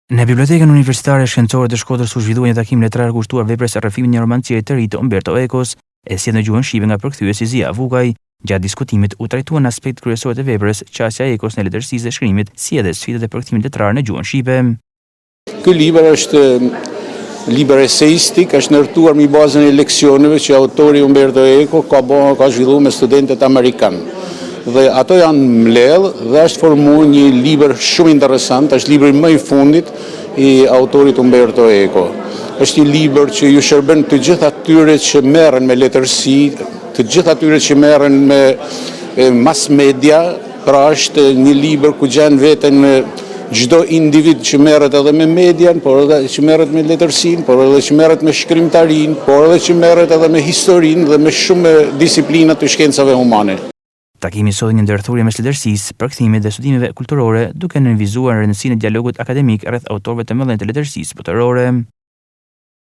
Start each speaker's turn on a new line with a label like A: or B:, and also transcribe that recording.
A: Në Bibliotekën Universitare Shkencore të Shkodrës u zhvillua një takim letrar kushtuar veprës së rrëfimit një romancieri të ri të Umberto Ecos, e sjell në gjuhën shqipe nga përkthyesi Zia Vukaj. Gjatë diskutimit u trajtuan aspektet kryesore të veprës, qasja e Ecos në letërsisë dhe shkrimit, si edhe sfidat e përkthimit letrar në gjuhën shqipe.
B: Ky libër është libër eseistik, është ndërtuar mbi bazën e leksioneve që autori Umberto Eco ka zhvilluar me studentët amerikanë. Dhe ato janë mbledh dhe është formuar një libër shumë interesant, është libri më i fundit i autorit Umberto Eco. Është një libër që ju shërben të gjithë atyre që merren me letërsi, të gjithë atyre që merren me mass media, pra është një libër ku gjen veten çdo individ që merret edhe me median, por edhe që merret me letërsinë, por edhe që merret me shkrimtarinë, por edhe që merret edhe me historinë dhe me shumë disiplina të shkencave humane.
A: Takimi solli një ndërthurje mes letërsisë, përkthimit dhe studimeve kulturore, duke nënvizuar rëndësinë e dialogut akademik rreth autorëve të mëdhenj të letërsisë botërore.